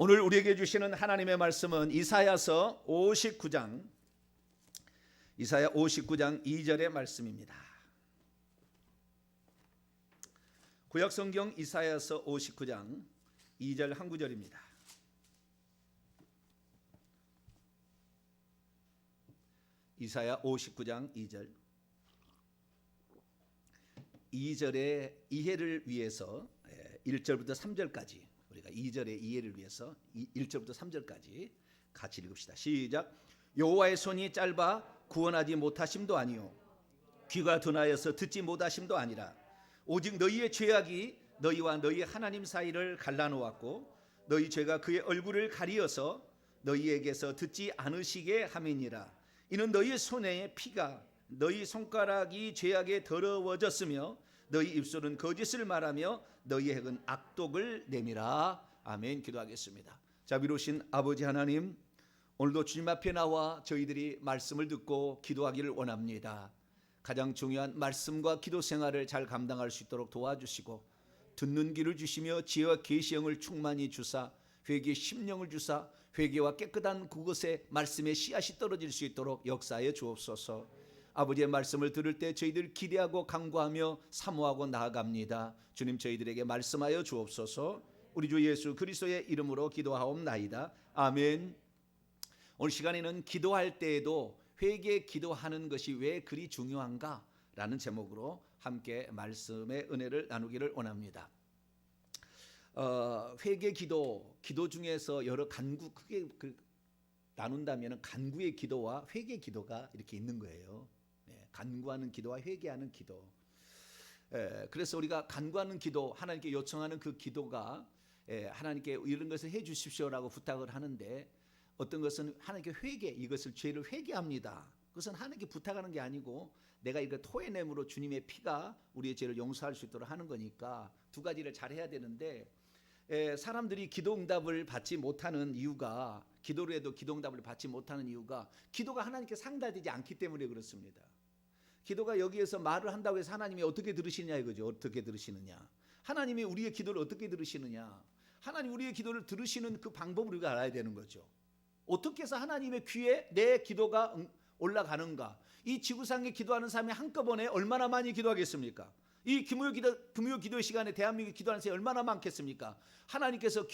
오늘 우리에게 주시는 하나님의 말씀은 이사야서 59장 2절의 말씀입니다. 구약성경 이사야서 59장 2절 한 구절입니다. 이사야 59장 2절. 2절의 이해를 위해서 1절부터 3절까지 우리가 2절의 이해를 위해서 1절부터 3절까지 같이 읽읍시다. 시작. 여호와의 손이 짧아 구원하지 못하심도 아니요 귀가 둔하여서 듣지 못하심도 아니라 오직 너희의 죄악이 너희와 너희 하나님 사이를 갈라놓았고 너희 죄가 그의 얼굴을 가리어서 너희에게서 듣지 않으시게 함이니라. 이는 너희 손의 피가 너희 손가락이 죄악에 더러워졌으며 너희 입술은 거짓을 말하며 너희 핵은 악독을 내밀어. 아멘. 기도하겠습니다. 자비로우신 아버지 하나님, 오늘도 주님 앞에 나와 저희들이 말씀을 듣고 기도하기를 원합니다. 가장 중요한 말씀과 기도 생활을 잘 감당할 수 있도록 도와주시고 듣는 귀를 주시며 지혜와 계시형을 충만히 주사 회개의 심령을 주사 회개와 깨끗한 그것에 말씀의 씨앗이 떨어질 수 있도록 역사하여 주옵소서. 아버지의 말씀을 들을 때 저희들 기대하고 간구하며 사모하고 나아갑니다. 주님, 저희들에게 말씀하여 주옵소서. 우리 주 예수 그리스도의 이름으로 기도하옵나이다. 아멘. 오늘 시간에는 기도할 때에도 회개 기도하는 것이 왜 그리 중요한가? 라는 제목으로 함께 말씀의 은혜를 나누기를 원합니다. 회개 기도 중에서 여러 간구 크게 나눈다면 간구의 기도와 회개 기도가 이렇게 있는 거예요. 간구하는 기도와 회개하는 기도. 그래서 우리가 간구하는 기도, 하나님께 요청하는 그 기도가 하나님께 이런 것을 해 주십시오라고 부탁을 하는데, 어떤 것은 하나님께 회개, 이것을 죄를 회개합니다. 그것은 하나님께 부탁하는 게 아니고 내가 이거 토해냄으로 주님의 피가 우리의 죄를 용서할 수 있도록 하는 거니까 두 가지를 잘 해야 되는데, 사람들이 기도 응답을 받지 못하는 이유가, 기도를 해도 기도 응답을 받지 못하는 이유가 기도가 하나님께 상달되지 않기 때문에 그렇습니다. 기도가 여기에서 말을 한다고 해서 하나님이 어떻게 들으시느냐 이거죠. 어떻게 들으시느냐, 하나님이 우리의 기도를 어떻게 들으시느냐, 하나님 우리의 기도를 들으시는 그 방법을 우리가 알아야 되는 거죠. 어떻게 해서 하나님의 귀에 내 기도가 올라가는가. 이 지구상에 기도하는 사람이 한꺼번에 얼마나 많이 기도하겠습니까? 이 금요 기도의 시간에 대한민국 기도하는 사람이 얼마나 많겠습니까? 하나님께서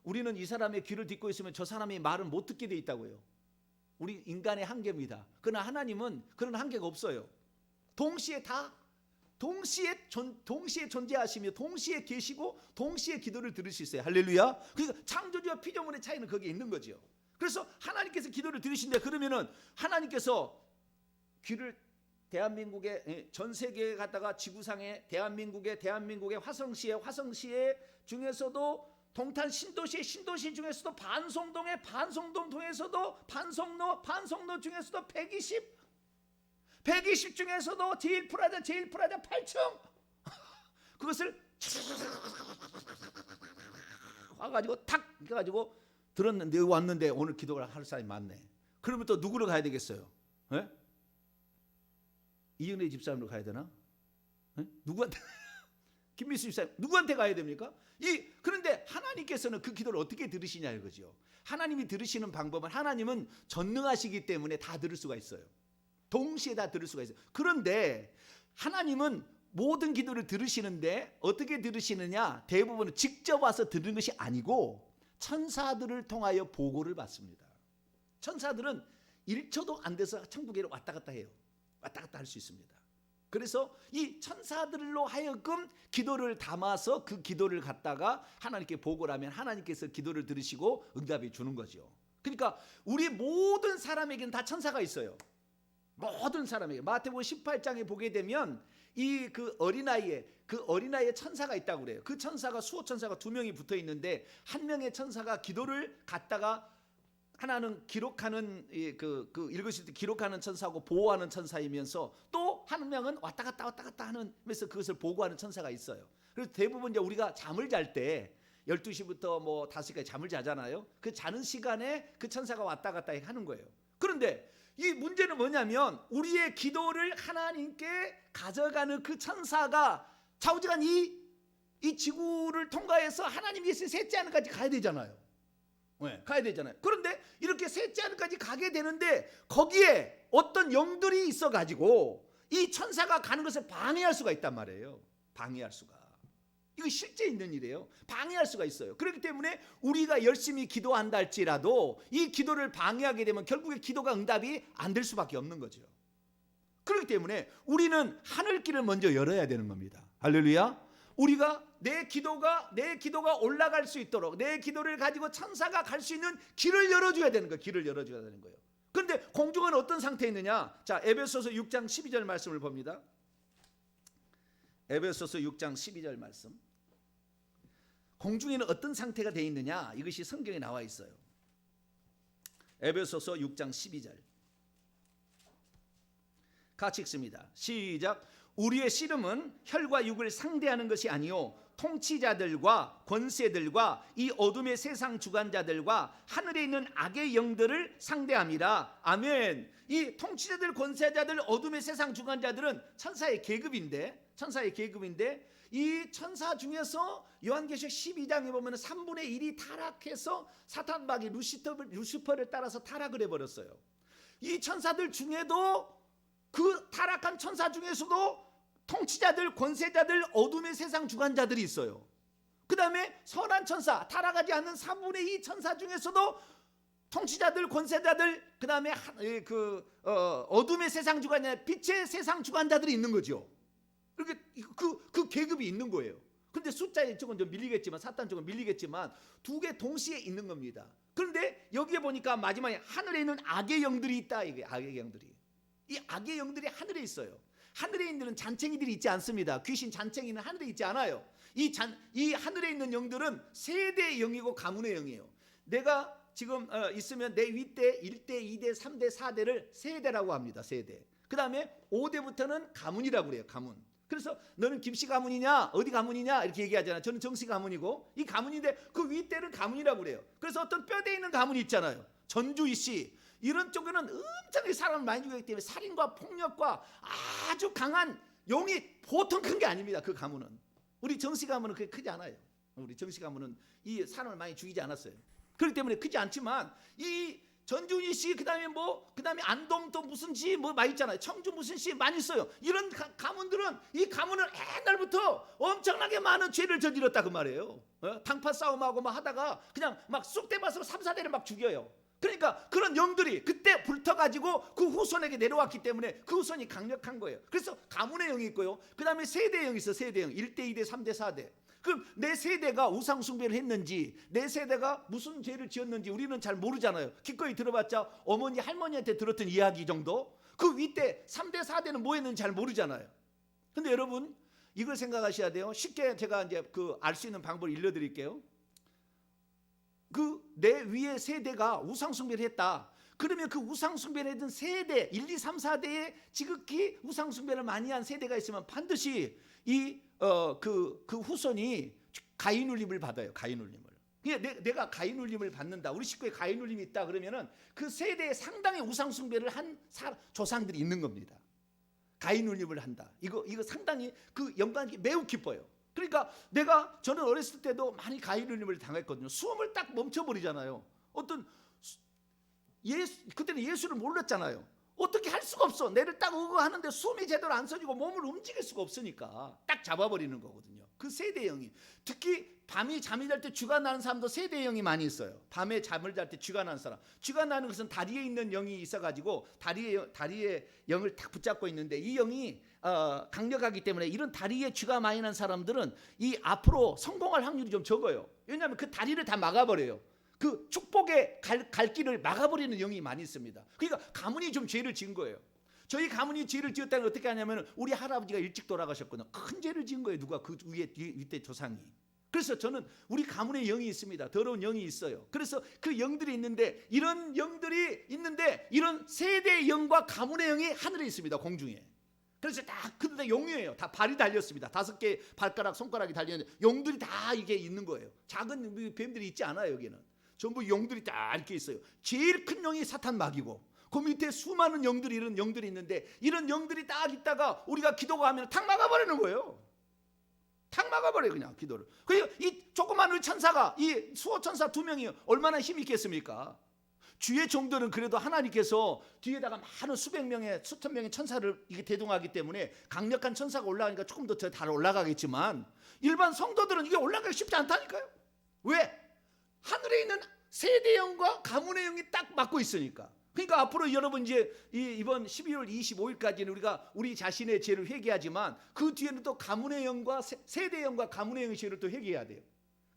우리는 이 사람의 귀를 듣고 있으면 저 사람의 말은 못 듣게 돼 있다고요. 우리 인간의 한계입니다. 그러나 하나님은 그런 한계가 없어요. 동시에 존재하시며 동시에 계시고 동시에 기도를 들을 수 있어요. 할렐루야. 그러니까 창조주와 피조물의 차이는 거기에 있는 거죠. 그래서 하나님께서 기도를 들으신다 그러면은 하나님께서 귀를 대한민국의 전 세계에 갔다가 지구상에 대한민국의 화성시에 중에서도 동탄 신도시 중에서도 반송동 중에서도 반송로 중에서도 120 중에서도 제일프라자 8층 그것을 와가지고 탁 해가지고 들었는데 왔는데 오늘 기도를 할 사람이 많네. 그러면 또 누구로 가야 되겠어요? 네? 이은혜 집사님으로 가야 되나? 네? 누구한테? 김미수 집사님 누구한테 가야 됩니까? 그런데 하나님께서는 그 기도를 어떻게 들으시냐 이거죠. 하나님이 들으시는 방법은, 하나님은 전능하시기 때문에 다 들을 수가 있어요. 동시에 다 들을 수가 있어요. 그런데 하나님은 모든 기도를 들으시는데 어떻게 들으시느냐? 대부분은 직접 와서 들은 것이 아니고 천사들을 통하여 보고를 받습니다. 천사들은 1초도 안 돼서 천국에 왔다 갔다 해요. 왔다 갔다 할 수 있습니다. 그래서 이 천사들로 하여금 기도를 담아서 그 기도를 갖다가 하나님께 보고를 하면 하나님께서 기도를 들으시고 응답해 주는 거죠. 그러니까 우리 모든 사람에게는 다 천사가 있어요. 모든 사람에게. 마태복음 18장에 보게 되면 그 어린아이에 천사가 있다고 그래요. 그 천사가 수호 천사가 2명이 붙어 있는데, 한 명의 천사가 기도를 갖다가 하나는 기록하는 읽으실 때 기록하는 천사고 보호하는 천사이면서 또 한 명은 왔다 갔다 하면서 그것을 보고하는 천사가 있어요. 그래서 대부분 이제 우리가 잠을 잘 때 12시부터 5시까지 잠을 자잖아요. 그 자는 시간에 그 천사가 왔다 갔다 하는 거예요. 그런데 이 문제는 뭐냐면 우리의 기도를 하나님께 가져가는 그 천사가 좌우지간 이 지구를 통과해서 하나님 계신 셋째 하늘까지 가야 되잖아요. 네, 가야 되잖아요. 그런데 이렇게 셋째 하늘까지 가게 되는데 거기에 어떤 영들이 있어가지고 이 천사가 가는 것을 방해할 수가 있단 말이에요. 방해할 수가. 이거 실제 있는 일이에요. 방해할 수가 있어요. 그렇기 때문에 우리가 열심히 기도한다 할지라도 이 기도를 방해하게 되면 결국에 기도가 응답이 안 될 수밖에 없는 거죠. 그렇기 때문에 우리는 하늘길을 먼저 열어야 되는 겁니다. 할렐루야. 우리가 내 기도가 올라갈 수 있도록 내 기도를 가지고 천사가 갈 수 있는 길을 열어줘야 되는 거예요. 길을 열어줘야 되는 거예요. 그런데 공중은 어떤 상태에 있느냐? 자, 에베소서 6장 12절 말씀을 봅니다. 에베소서 6장 12절 말씀. 공중에는 어떤 상태가 되어 있느냐? 이것이 성경에 나와 있어요. 에베소서 6장 12절. 같이 읽습니다. 시작. 우리의 씨름은 혈과 육을 상대하는 것이 아니요 통치자들과 권세들과 이 어둠의 세상 주관자들과 하늘에 있는 악의 영들을 상대함이라. 아멘. 이 통치자들, 권세자들, 어둠의 세상 주관자들은 천사의 계급인데 이 천사 중에서 요한계시록 12장에 보면 3분의 1이 타락해서 사탄마귀 루시퍼를 따라서 타락을 해버렸어요. 이 천사들 중에도 그 타락한 천사 중에서도 통치자들, 권세자들, 어둠의 세상 주관자들이 있어요. 그 다음에 선한 천사, 타락하지 않는 3분의 2 천사 중에서도 통치자들, 권세자들, 그 다음에 어둠의 세상 주관자, 빛의 세상 주관자들이 있는 거죠. 그렇게 그 계급이 있는 거예요. 근데 숫자 쪽은 좀 밀리겠지만, 사탄 쪽은 밀리겠지만 두 개 동시에 있는 겁니다. 그런데 여기에 보니까 마지막에 하늘에 있는 악의 영들이 있다. 이게 악의 영들이. 이 악의 영들이 하늘에 있어요. 하늘에 있는 잔챙이들이 있지 않습니다. 귀신 잔챙이는 하늘에 있지 않아요. 이 하늘에 있는 영들은 세대의 영이고 가문의 영이에요. 내가 지금 있으면 내 윗대 1대, 2대, 3대, 4대를 세대라고 합니다. 세대. 그 다음에 5대부터는 가문이라고 그래요. 가문. 그래서 너는 김씨 가문이냐 어디 가문이냐 이렇게 얘기하잖아요. 저는 정씨 가문이고 이 가문인데 그 윗대는 가문이라고 그래요. 그래서 어떤 뼈대 있는 가문이 있잖아요. 전주희 씨 이런 쪽에는 엄청나게 사람을 많이 죽이기 때문에 살인과 폭력과 아주 강한 용이 보통 큰 게 아닙니다. 그 가문은. 우리 정씨 가문은 그렇게 크지 않아요. 우리 정씨 가문은 이 사람을 많이 죽이지 않았어요. 그렇기 때문에 크지 않지만 이 전준희 씨 그다음에 안동 또 무슨 씨 뭐 많이 있잖아요. 청주 무슨 씨 많이 있어요. 이런 가문들은 이 가문은 옛날부터 엄청나게 많은 죄를 저질렀다 그 말이에요. 당파 싸움하고 막 하다가 그냥 막 쑥대밭으로 3, 4대를 막 죽여요. 그러니까 그런 영들이 그때 불터가지고 그 후손에게 내려왔기 때문에 그 후손이 강력한 거예요. 그래서 가문의 영이 있고요. 그 다음에 세대의 영이 있어. 세대의 영. 1대, 2대, 3대, 4대. 그럼 내 세대가 우상숭배를 했는지 내 세대가 무슨 죄를 지었는지 우리는 잘 모르잖아요. 기꺼이 들어봤자 어머니 할머니한테 들었던 이야기 정도. 그 윗대 3대 4대는 뭐 했는지 잘 모르잖아요. 근데 여러분 이걸 생각하셔야 돼요. 쉽게 제가 이제 알 수 있는 방법을 알려드릴게요. 내 위의 세대가 우상숭배를 했다. 그러면 그 우상숭배를 했던 세대 1, 2, 3, 4대에 지극히 우상숭배를 많이 한 세대가 있으면 반드시 그 후손이 가인울림을 받아요. 가인울림을. 내가 가인울림을 받는다. 우리 식구에 가인울림이 있다 그러면은 그 세대에 상당히 우상숭배를 한 조상들이 있는 겁니다. 가인울림을 한다. 이거 상당히 그 영광이 매우 기뻐요. 그러니까 저는 어렸을 때도 많이 가인울림을 당했거든요. 수험을 딱 멈춰버리잖아요. 그때는 예수를 몰랐잖아요. 어떻게 할 수가 없어. 내를 딱 하는데 숨이 제대로 안 서지고 몸을 움직일 수가 없으니까 딱 잡아버리는 거거든요. 그 세대형이. 특히 밤이 잠이 잘 때 쥐가 나는 사람도 세대형이 많이 있어요. 밤에 잠을 잘 때 쥐가 나는 사람. 쥐가 나는 것은 다리에 있는 영이 있어가지고 다리에 영을 딱 붙잡고 있는데 이 영이 강력하기 때문에 이런 다리에 쥐가 많이 난 사람들은 이 앞으로 성공할 확률이 좀 적어요. 왜냐하면 그 다리를 다 막아버려요. 그 축복의 갈 길을 막아버리는 영이 많이 있습니다. 그러니까 가문이 좀 죄를 지은 거예요. 저희 가문이 죄를 지었다는 걸 어떻게 하냐면 우리 할아버지가 일찍 돌아가셨거든요. 큰 죄를 지은 거예요. 누가 그 윗대 조상이. 그래서 저는 우리 가문에 영이 있습니다. 더러운 영이 있어요. 그래서 그 영들이 있는데 이런 영들이 있는데 이런 세대의 영과 가문의 영이 하늘에 있습니다. 공중에. 그래서 다 그들 용이에요. 다 발이 달렸습니다. 5개 발가락, 손가락이 달렸는데 용들이 다 이게 있는 거예요. 작은 뱀들이 있지 않아요. 여기는. 전부 용들이 다 이렇게 있어요. 제일 큰 영이 사탄 마귀고 그 밑에 수많은 영들이 이런 영들이 있는데 이런 영들이 딱 있다가 우리가 기도가 하면 탁 막아버리는 거예요. 탁 막아버려요. 그냥 기도를. 그러니까 이 조그만 우리 천사가 이 수호 천사 2명이 얼마나 힘이 있겠습니까? 주의 종들은 그래도 하나님께서 뒤에다가 많은 수백 명의 수천 명의 천사를 이게 대동하기 때문에 강력한 천사가 올라가니까 조금 더 잘 올라가겠지만 일반 성도들은 이게 올라가기 쉽지 않다니까요. 왜? 하늘에 있는 세대 영과 가문의 영이 딱 맞고 있으니까. 그러니까 앞으로 여러분 이제 이번 12월 25일까지는 우리가 우리 자신의 죄를 회개하지만 그 뒤에는 또 가문의 영과 세대 영과 가문의 영의 죄를 또 회개해야 돼요.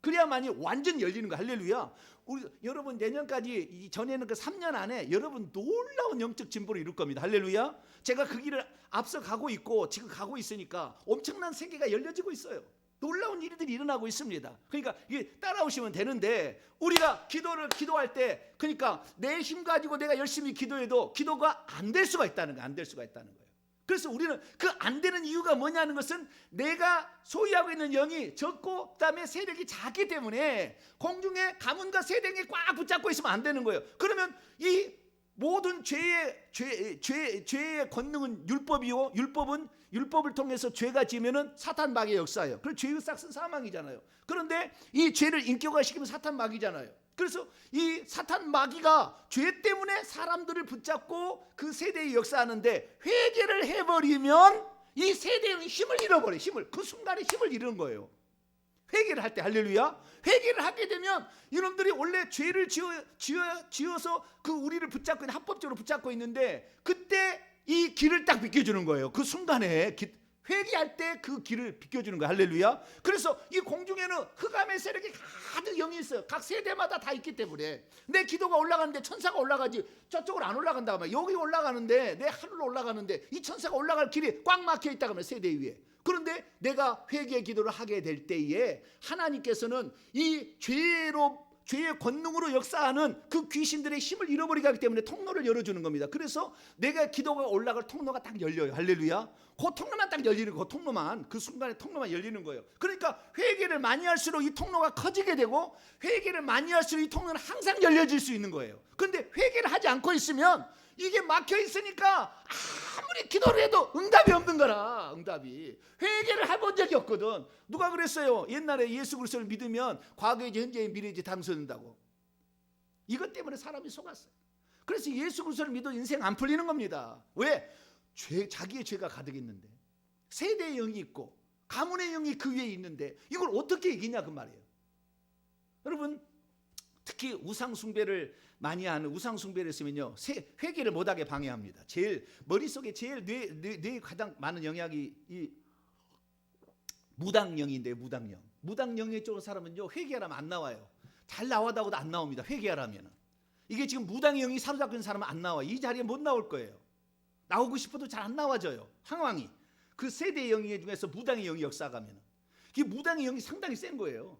그래야만이 완전 열리는 거. 할렐루야. 우리 여러분 내년까지 전에는 그 3년 안에 여러분 놀라운 영적 진보를 이룰 겁니다. 할렐루야. 제가 그 길을 앞서 가고 있고 지금 가고 있으니까 엄청난 세계가 열려지고 있어요. 놀라운 일들이 일어나고 있습니다. 그러니까 이게 따라오시면 되는데 우리가 기도할 때 그러니까 내 힘 가지고 내가 열심히 기도해도 기도가 안 될 수가 있다는 거예요. 안 될 수가 있다는 거예요. 그래서 우리는 그 안 되는 이유가 뭐냐는 것은 내가 소유하고 있는 영이 적고 그다음에 세력이 작기 때문에 공중에 가문과 세력이 꽉 붙잡고 있으면 안 되는 거예요. 그러면 이 모든 죄의 권능은 율법이요. 율법을 통해서 죄가 지면은 사탄 마귀의 역사예요. 그래서 죄의 싹은 사망이잖아요. 그런데 이 죄를 인격화시키면 사탄 마귀잖아요. 그래서 이 사탄 마귀가 죄 때문에 사람들을 붙잡고 그 세대에 역사하는데 회개를 해버리면 이 세대의 힘을 잃어버려요. 그 순간에 힘을 잃은 거예요. 회개를 할 때. 할렐루야. 회개를 하게 되면 이놈들이 원래 죄를 지어서 그 우리를 붙잡고 있는 합법적으로 붙잡고 있는데 그때 이 길을 딱 비켜주는 거예요. 그 순간에 회개할 때 그 길을 비켜주는 거예요. 할렐루야. 그래서 이 공중에는 흑암의 세력이 가득 영이 있어요. 각 세대마다 다 있기 때문에 내 기도가 올라가는데 천사가 올라가지 저쪽으로 안 올라간다 하면 여기 올라가는데 내 하늘로 올라가는데 이 천사가 올라갈 길이 꽉 막혀 있다 하면 세대 위에. 그런데 내가 회개 기도를 하게 될 때에 하나님께서는 이 죄의 권능으로 역사하는 그 귀신들의 힘을 잃어버리게 하기 때문에 통로를 열어주는 겁니다. 그래서 내가 기도가 올라갈 통로가 딱 열려요. 할렐루야. 그 통로만 딱 열리는 거. 그 순간에 통로만 열리는 거예요. 그러니까 회개를 많이 할수록 이 통로가 커지게 되고 회개를 많이 할수록 이 통로는 항상 열려질 수 있는 거예요. 그런데 회개를 하지 않고 있으면 이게 막혀 있으니까 아무리 기도를 해도 응답이 없는 거라. 응답이. 회개를 해본 적이 없거든. 누가 그랬어요? 옛날에 예수 그리스도를 믿으면 과거이지 현재이지 미래이지 당선된다고. 이것 때문에 사람이 속았어요. 그래서 예수 그리스도를 믿어 인생 안 풀리는 겁니다. 왜? 자기의 죄가 가득 있는데 세대의 영이 있고 가문의 영이 그 위에 있는데 이걸 어떻게 이기냐 그 말이에요. 여러분 특히 우상숭배를 많이 하는 우상숭배를 했으면요 회개를 못하게 방해합니다. 제일 머릿속에 제일 뇌에 가장 많은 영향이 이 무당령인데요. 무당령에 쪽은 사람은요 회개하라면 안 나와요. 잘 나와다고도 안 나옵니다. 회개하라면. 이게 지금 무당의 영이 사로잡고 있는 사람은 안 나와. 이 자리에 못 나올 거예요. 나오고 싶어도 잘 안 나와져요. 상황이. 그 세대의 영이 중에서 무당의 영이 역사가면 이 무당의 영이 상당히 센 거예요.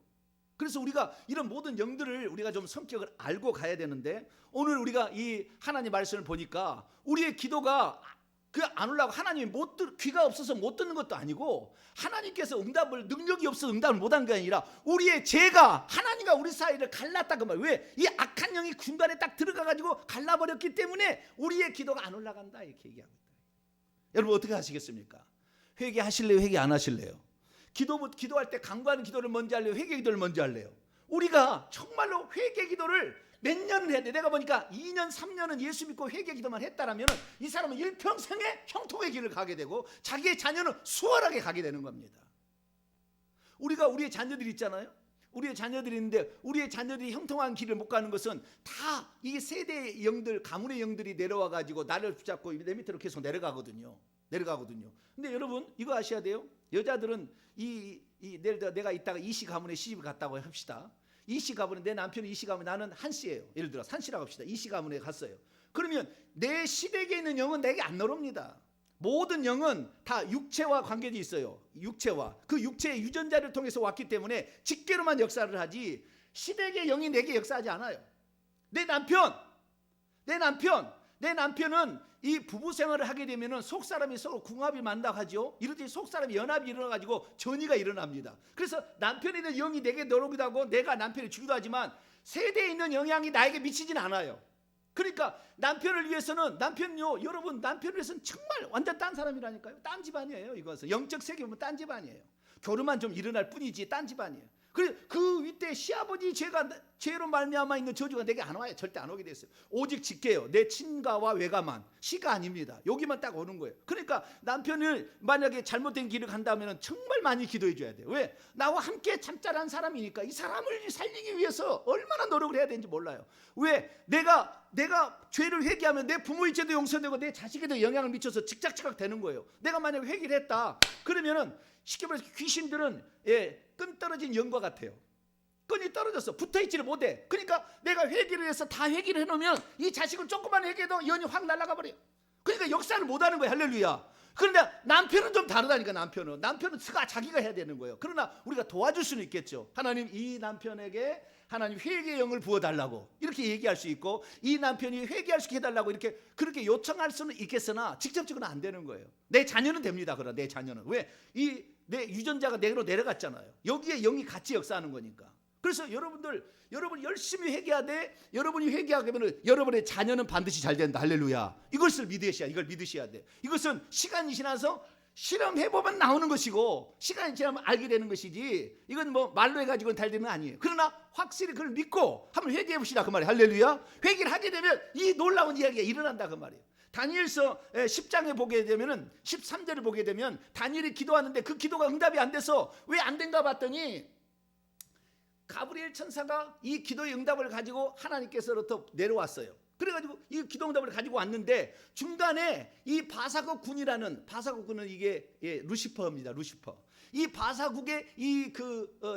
그래서 우리가 이런 모든 영들을 우리가 좀 성격을 알고 가야 되는데 오늘 우리가 이 하나님 말씀을 보니까 우리의 기도가 그 안 올라가고 하나님이 귀가 없어서 못 듣는 것도 아니고 하나님께서 능력이 없어서 응답을 못한 게 아니라 우리의 죄가 하나님과 우리 사이를 갈랐다 그 말. 왜? 이 악한 영이 중간에 딱 들어가가지고 갈라버렸기 때문에 우리의 기도가 안 올라간다 이렇게 얘기하고 있다. 여러분 어떻게 하시겠습니까? 회개하실래요? 회개 안 하실래요? 기도할 때 간구하는 기도를 먼저 할래요? 회개 기도를 먼저 할래요? 우리가 정말로 회개 기도를 몇 년을 해야 돼? 내가 보니까 2년 3년은 예수 믿고 회개 기도만 했다라면 이 사람은 일평생에 형통의 길을 가게 되고 자기의 자녀는 수월하게 가게 되는 겁니다. 우리의 자녀들이 있잖아요. 우리의 자녀들이 있는데 우리의 자녀들이 형통한 길을 못 가는 것은 다 이 세대의 영들 가문의 영들이 내려와 가지고 나를 붙잡고 내 밑으로 계속 내려가거든요. 근데 여러분 이거 아셔야 돼요. 여자들은 예를 들어 내가 이따가 이씨 가문에 시집을 갔다고 합시다. 이씨 가문에 내 남편이 이씨 가문에 나는 한씨예요. 예를 들어 한씨라고 합시다. 이씨 가문에 갔어요. 그러면 내 시댁에 있는 영은 내게 안 내려옵니다. 모든 영은 다 육체와 관계돼 있어요. 육체와 그 육체의 유전자를 통해서 왔기 때문에 직계로만 역사를 하지 시댁의 영이 내게 역사하지 않아요. 내 남편은 이 부부 생활을 하게 되면은 속사람이 서로 궁합이 만다고 하죠. 이럴 때 속사람이 연합이 일어나가지고 전이가 일어납니다. 그래서 남편에 있는 영이 내게 내려오기도 하고 내가 남편을 주기도 하지만 세대에 있는 영향이 나에게 미치진 않아요. 그러니까 남편을 위해서는 여러분 남편을 위해서는 정말 완전 딴 사람이라니까요. 딴 집안이에요. 이것은 영적 세계 보면 딴 집안이에요. 결혼만 좀 일어날 뿐이지 딴 집안이에요. 그 윗대 시아버지 죄로 말미암아 있는 저주가 내게 안 와요. 절대 안 오게 됐어요. 오직 직계요. 내 친가와 외가만. 시가 아닙니다. 여기만 딱 오는 거예요. 그러니까 남편을 만약에 잘못된 길을 간다면 정말 많이 기도해 줘야 돼요. 왜? 나와 함께 잠자란 사람이니까 이 사람을 살리기 위해서 얼마나 노력을 해야 되는지 몰라요. 왜? 내가 죄를 회개하면 내 부모의 죄도 용서되고 내 자식에도 영향을 미쳐서 즉각즉각 되는 거예요. 내가 만약에 회개를 했다 그러면은 쉽게 말해서 귀신들은 끈 떨어진 연과 같아요. 끈이 떨어졌어. 붙어있지를 못해. 그러니까 내가 회개를 해서 다 회개를 해놓으면 이 자식은 조금만 회개해도 연이 확 날아가 버려요. 그러니까 역사를 못하는 거예요. 할렐루야. 그런데 남편은 좀 다르다니까. 남편은 자기가 해야 되는 거예요. 그러나 우리가 도와줄 수는 있겠죠. 하나님, 이 남편에게 하나님 회개의 영을 부어달라고 이렇게 얘기할 수 있고, 이 남편이 회개할 수 있게 해달라고 이렇게 그렇게 요청할 수는 있겠으나 직접적으로 안 되는 거예요. 내 자녀는 됩니다. 그러나 내 자녀는 왜? 내 유전자가 내로 내려갔잖아요. 여기에 영이 같이 역사하는 거니까. 그래서 여러분 열심히 회개하되, 여러분이 회개하게 되면 여러분의 자녀는 반드시 잘 된다. 할렐루야. 이걸 믿으셔야 돼. 이것은 시간이 지나서 실험해보면 나오는 것이고, 시간이 지나면 알게 되는 것이지, 이건 뭐 말로 해가지고는 될 일은 아니에요. 그러나 확실히 그걸 믿고 한번 회개해 봅시다. 그 말이에요. 할렐루야. 회개를 하게 되면 이 놀라운 이야기가 일어난다. 그 말이에요. 다니엘서 10장에 보게 되면은 13절을 보게 되면 다니엘이 기도하는데 그 기도가 응답이 안 돼서 왜 안 된가 봤더니 가브리엘 천사가 이 기도의 응답을 가지고 하나님께서로부터 내려왔어요. 그래가지고 이 기도 응답을 가지고 왔는데 중간에 이 바사국 군은 이게 루시퍼입니다. 루시퍼. 이 바사국의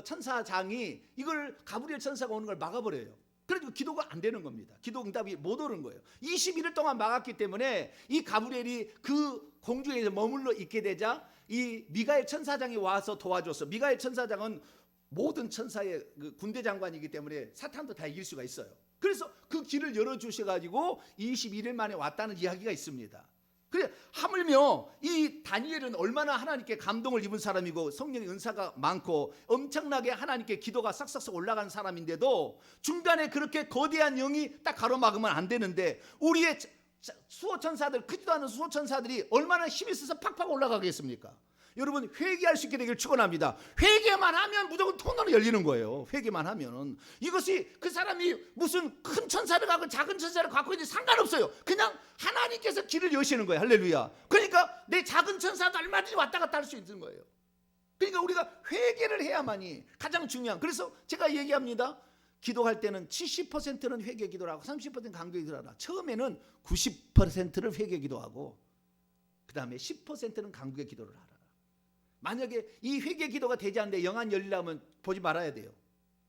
천사장이 이걸 가브리엘 천사가 오는 걸 막아버려요. 그래서 기도가 안 되는 겁니다. 기도 응답이 못 오는 거예요. 21일 동안 막았기 때문에 이 가브리엘이 그 공중에서 머물러 있게 되자 이 미가엘 천사장이 와서 도와줬어. 미가엘 천사장은 모든 천사의 그 군대 장관이기 때문에 사탄도 다 이길 수가 있어요. 그래서 그 길을 열어주셔가지고 21일 만에 왔다는 이야기가 있습니다. 그래, 하물며 이 다니엘은 얼마나 하나님께 감동을 입은 사람이고 성령의 은사가 많고 엄청나게 하나님께 기도가 싹싹 올라간 사람인데도 중간에 그렇게 거대한 영이 딱 가로막으면 안 되는데, 우리의 수호천사들, 크지도 않은 수호천사들이 얼마나 힘이 있어서 팍팍 올라가겠습니까? 여러분, 회개할 수 있게 되길 축원합니다. 회개만 하면 무조건 통로로 열리는 거예요. 회개만 하면. 이것이 그 사람이 무슨 큰 천사를 갖고 작은 천사를 갖고 있는지 상관없어요. 그냥 하나님께서 길을 여시는 거예요. 할렐루야. 그러니까 내 작은 천사도 얼마든지 왔다 갔다 할 수 있는 거예요. 그러니까 우리가 회개를 해야만이 가장 중요한. 그래서 제가 얘기합니다. 기도할 때는 70%는 회개 기도를 하고 30% 강도 기도를 하라. 처음에는 90%를 회개 기도하고 그 다음에 10%는 강구의 기도를 하라. 만약에 이 회개 기도가 되지 않는데 영안 열리려면 보지 말아야 돼요.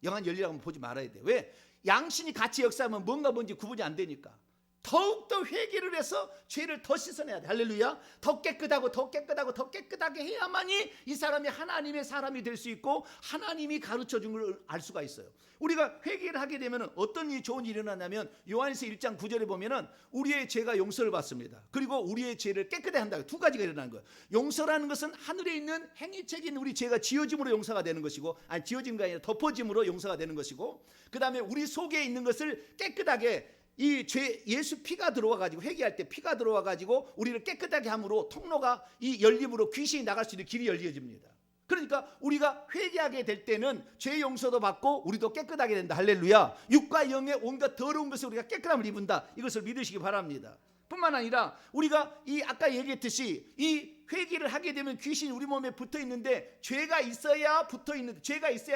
영안 열리려면 보지 말아야 돼요. 왜? 양신이 같이 역사하면 뭔지 구분이 안 되니까. 더욱더 회개를 해서 죄를 더 씻어내야 돼. 할렐루야. 더 깨끗하게 해야만이 이 사람이 하나님의 사람이 될 수 있고 하나님이 가르쳐 준 걸 알 수가 있어요. 우리가 회개를 하게 되면 어떤 일이 좋은 일이 일어나냐면 요한일서 1장 9절에 보면은 우리의 죄가 용서를 받습니다. 그리고 우리의 죄를 깨끗하게 한다. 두 가지가 일어나는 거예요. 용서라는 것은 하늘에 있는 행위책인 우리 죄가 지어짐으로 용서가 되는 것이고, 아니 지어짐이 아니라 덮어짐으로 용서가 되는 것이고, 그 다음에 우리 속에 있는 것을 깨끗하게 이 죄 예수 피가 들어와 가지고 회개할 때 피가 들어와 가지고 우리를 깨끗하게 함으로 통로가 이 열림으로 귀신이 나갈 수 있는 길이 열려집니다. 그러니까 우리가 회개하게 될 때는 죄 용서도 받고 우리도 깨끗하게 된다. 할렐루야. 육과 영의 온갖 더러운 것을 우리가 깨끗함을 입은다. 이것을 믿으시기 바랍니다. 뿐만 아니라 우리가 이 아까 얘기했듯이 이 회개를 하게 되면 귀신이 우리 몸에 붙어 있는데, 죄가 있어야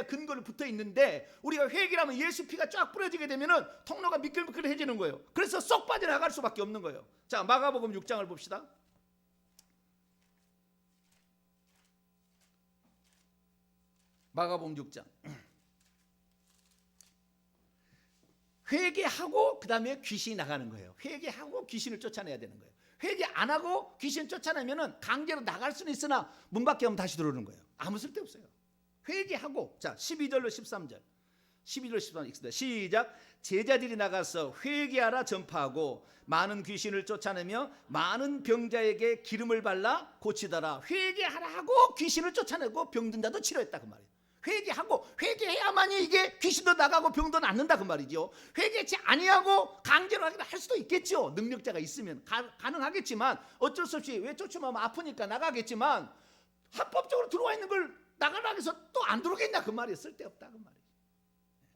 근거를 붙어 있는데, 우리가 회개를 하면 예수 피가 쫙 뿌려지게 되면은 통로가 미끌미끌해지는 거예요. 그래서 쏙 빠져나갈 수밖에 없는 거예요. 자, 마가복음 6장을 봅시다. 마가복음 6장. 회개하고 그 다음에 귀신이 나가는 거예요. 회개하고 귀신을 쫓아내야 되는 거예요. 회개 안 하고 귀신 쫓아내면은 강제로 나갈 수는 있으나 문 밖에 오면 다시 들어오는 거예요. 아무 쓸데 없어요. 회개하고. 자, 12절로 13절. 12절 13절 읽습니다. 시작. 제자들이 나가서 회개하라 전파하고 많은 귀신을 쫓아내며 많은 병자에게 기름을 발라 고치더라. 회개하라 하고 귀신을 쫓아내고 병든 자도 치료했다 그 말이에요. 회개하고, 회개해야만이 이게 귀신도 나가고 병도 낫는다 그 말이죠. 회개치 아니하고 강제로 하기도 할 수도 있겠죠. 능력자가 있으면 가능하겠지만 어쩔 수 없이 왜 쫓으면 아프니까 나가겠지만 합법적으로 들어와 있는 걸 나가라 해서 또 안 들어오겠냐 그 말이 쓸데없다 그 말이에요.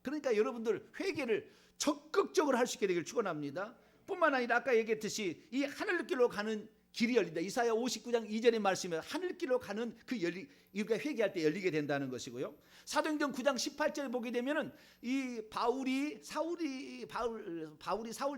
그러니까 여러분들 회개를 적극적으로 할 수 있게 되기를 축원합니다. 뿐만 아니라 아까 얘기했듯이 이 하늘길로 가는 길이 열린다. 이사야 59장 2절의 말씀에 하늘길로 가는 그 우리가 회개할 때 열리게 된다는 것이고요. 사도행전 9장 18절에 보게 되면은 이 바울이 사울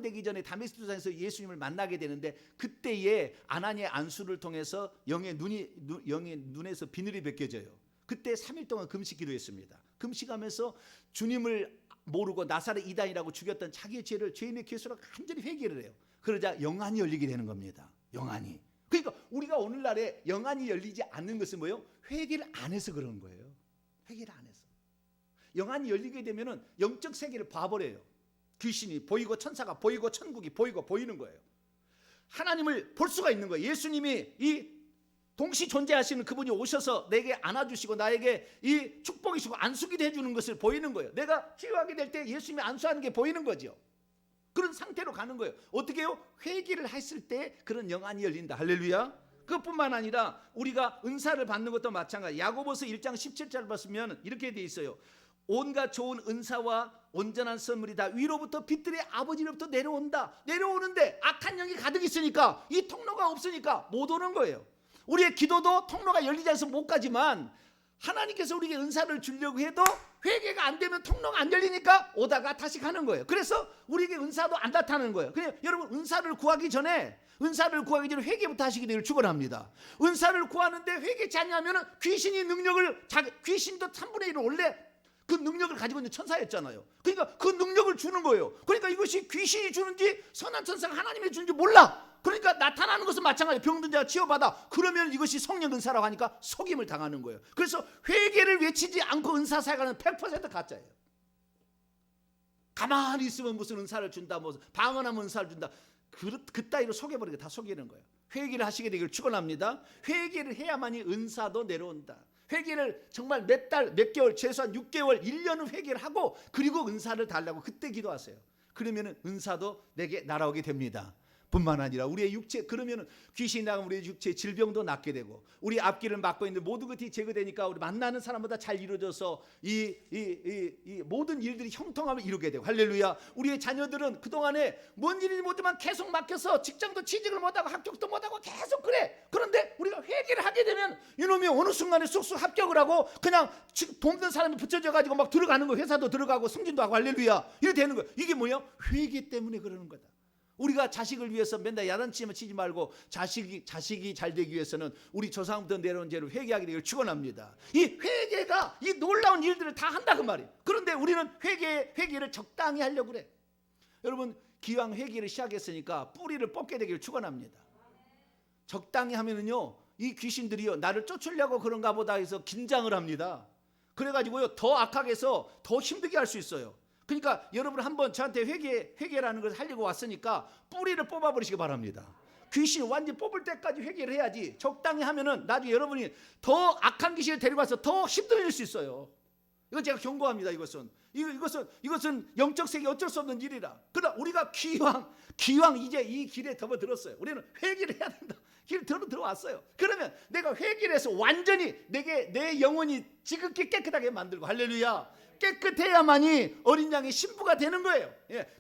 되기 전에 다메스크 도상에서 예수님을 만나게 되는데 그때에 아나니의 안수를 통해서 영의 눈에서 비늘이 벗겨져요. 그때 3일 동안 금식 기도했습니다. 금식하면서 주님을 모르고 나사렛 이단이라고 죽였던 자기의 죄를 죄인의 괴수로 간절히 회개를 해요. 그러자 영안이 열리게 되는 겁니다. 영안이. 그러니까 우리가 오늘날에 영안이 열리지 않는 것은 뭐예요? 회개를 안 해서 그런 거예요. 회개를 안 해서. 영안이 열리게 되면은 영적 세계를 봐버려요. 귀신이 보이고 천사가 보이고 천국이 보이고 보이는 거예요. 하나님을 볼 수가 있는 거예요. 예수님이 이 동시 존재하시는 그분이 오셔서 내게 안아주시고 나에게 이 축복이시고 안수기도 해주는 것을 보이는 거예요. 내가 치유하게 될 때 예수님이 안수하는 게 보이는 거죠. 그런 상태로 가는 거예요. 어떻게 해요? 회개를 했을 때 그런 영안이 열린다. 할렐루야. 그것뿐만 아니라 우리가 은사를 받는 것도 마찬가지. 야고보서 1장 17절 봤으면 이렇게 돼 있어요. 온갖 좋은 은사와 온전한 선물이 다 위로부터 빛들의 아버지로부터 내려오는데 악한 영이 가득 있으니까 이 통로가 없으니까 못 오는 거예요. 우리의 기도도 통로가 열리지 않아서 못 가지만 하나님께서 우리에게 은사를 주려고 해도 회개가 안 되면 통로가 안 열리니까 오다가 다시 가는 거예요. 그래서 우리에게 은사도 안 나타나는 거예요. 그냥 여러분 은사를 구하기 전에 회개부터 하시게 되기를 축원합니다. 은사를 구하는데 회개치 않냐면 귀신이 능력을 귀신도 3분의 1은 원래 그 능력을 가지고 있는 천사였잖아요. 그러니까 그 능력을 주는 거예요. 그러니까 이것이 귀신이 주는지 선한 천사가 하나님이 주는지 몰라. 그러니까 나타나는 것은 마찬가지예요. 병든 자가 치유받아. 그러면 이것이 성령 은사라고 하니까 속임을 당하는 거예요. 그래서 회개를 외치지 않고 은사 사역하는 100% 가짜예요. 가만히 있으면 무슨 은사를 준다, 뭐 방언하면 은사를 준다. 그따위로 속여버리게 다 속이는 거예요. 회개를 하시게 되기를 축원합니다. 회개를 해야만이 은사도 내려온다. 회개를 정말 몇 달, 몇 개월, 최소한 6개월, 1년은 회개를 하고 그리고 은사를 달라고 그때 기도하세요. 그러면 은사도 내게 날아오게 됩니다. 뿐만 아니라 우리의 육체, 그러면 귀신이 나가면 우리의 육체 질병도 낫게 되고 우리 앞길을 막고 있는 모든 것이 제거되니까 우리 만나는 사람보다 잘 이루어져서 이 모든 일들이 형통함을 이루게 되고 할렐루야. 우리의 자녀들은 그동안에 뭔 일인지 모르지만 계속 막혀서 직장도 취직을 못하고 합격도 못하고 계속 그래. 그런데 우리가 회개를 하게 되면 이놈이 어느 순간에 쑥쑥 합격을 하고 그냥 돕는 사람이 붙여져 가지고 막 들어가는 거, 회사도 들어가고 승진도 하고 할렐루야. 이렇게 되는 거야. 이게 뭐야? 회개 때문에 그러는 거다. 우리가 자식을 위해서 맨날 야단치면 치지 말고 자식이 잘 되기 위해서는 우리 조상부터 내려온 죄를 회개하게 되기를 축원합니다. 이 회개가 이 놀라운 일들을 다 한다 그 말이에요. 그런데 우리는 회개를 적당히 하려고 그래. 여러분 기왕 회개를 시작했으니까 뿌리를 뽑게 되기를 축원합니다. 적당히 하면은요 이 귀신들이요 나를 쫓으려고 그런가 보다 해서 긴장을 합니다. 그래가지고요 더 악하게 해서 더 힘들게 할 수 있어요. 그러니까 여러분 한번 저한테 회개라는 것을 하려고 왔으니까 뿌리를 뽑아버리시기 바랍니다. 귀신 완전히 뽑을 때까지 회개를 해야지. 적당히 하면은 나중에 여러분이 더 악한 귀신을 데리고 와서 더 힘들어질 수 있어요. 이건 제가 경고합니다. 이것은 영적 세계 어쩔 수 없는 일이라. 그러나 우리가 기왕 이제 이 길에 접어들었어요. 우리는 회개를 해야 된다. 길 들어왔어요. 그러면 내가 회개를 해서 완전히 내 영혼이 지극히 깨끗하게 만들고 할렐루야. 깨끗해야만이 어린 양의 신부가 되는 거예요.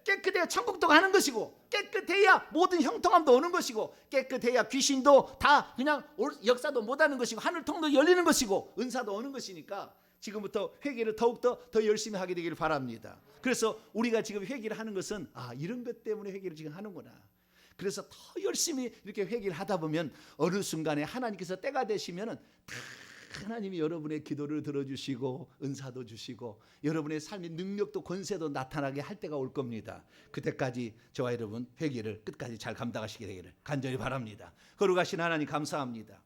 깨끗해야 천국도 가는 것이고 깨끗해야 모든 형통함도 오는 것이고 깨끗해야 귀신도 다 그냥 역사도 못하는 것이고 하늘 통도 열리는 것이고 은사도 오는 것이니까 지금부터 회개를 더욱더 더 열심히 하게 되기를 바랍니다. 그래서 우리가 지금 회개를 하는 것은 이런 것 때문에 회개를 지금 하는구나. 그래서 더 열심히 이렇게 회개를 하다 보면 어느 순간에 하나님께서 때가 되시면은 다 하나님이 여러분의 기도를 들어주시고 은사도 주시고 여러분의 삶의 능력도 권세도 나타나게 할 때가 올 겁니다. 그때까지 저와 여러분 회개를 끝까지 잘 감당하시게 되기를 간절히 바랍니다. 거룩하신 하나님 감사합니다.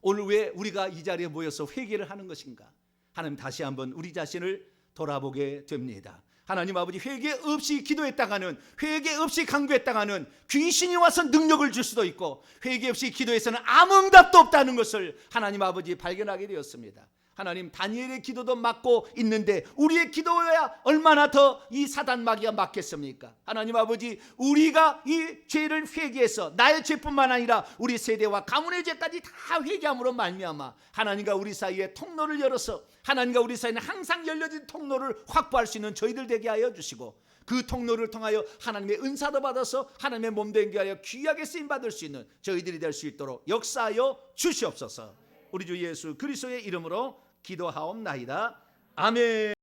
오늘 왜 우리가 이 자리에 모여서 회개를 하는 것인가? 하나님 다시 한번 우리 자신을 돌아보게 됩니다. 하나님 아버지 회개 없이 기도했다가는 회개 없이 강구했다가는 귀신이 와서 능력을 줄 수도 있고 회개 없이 기도해서는 아무 응답도 없다는 것을 하나님 아버지 발견하게 되었습니다. 하나님, 다니엘의 기도도 막고 있는데 우리의 기도야 얼마나 더 이 사단 마귀가 막겠습니까? 하나님 아버지, 우리가 이 죄를 회개해서 나의 죄뿐만 아니라 우리 세대와 가문의 죄까지 다 회개함으로 말미암아 하나님과 우리 사이에 통로를 열어서 하나님과 우리 사이는 항상 열려진 통로를 확보할 수 있는 저희들 되게 하여 주시고, 그 통로를 통하여 하나님의 은사도 받아서 하나님의 몸 되게 하여 귀하게 쓰임 받을 수 있는 저희들이 될 수 있도록 역사하여 주시옵소서. 우리 주 예수 그리스도의 이름으로 기도하옵나이다. 아멘.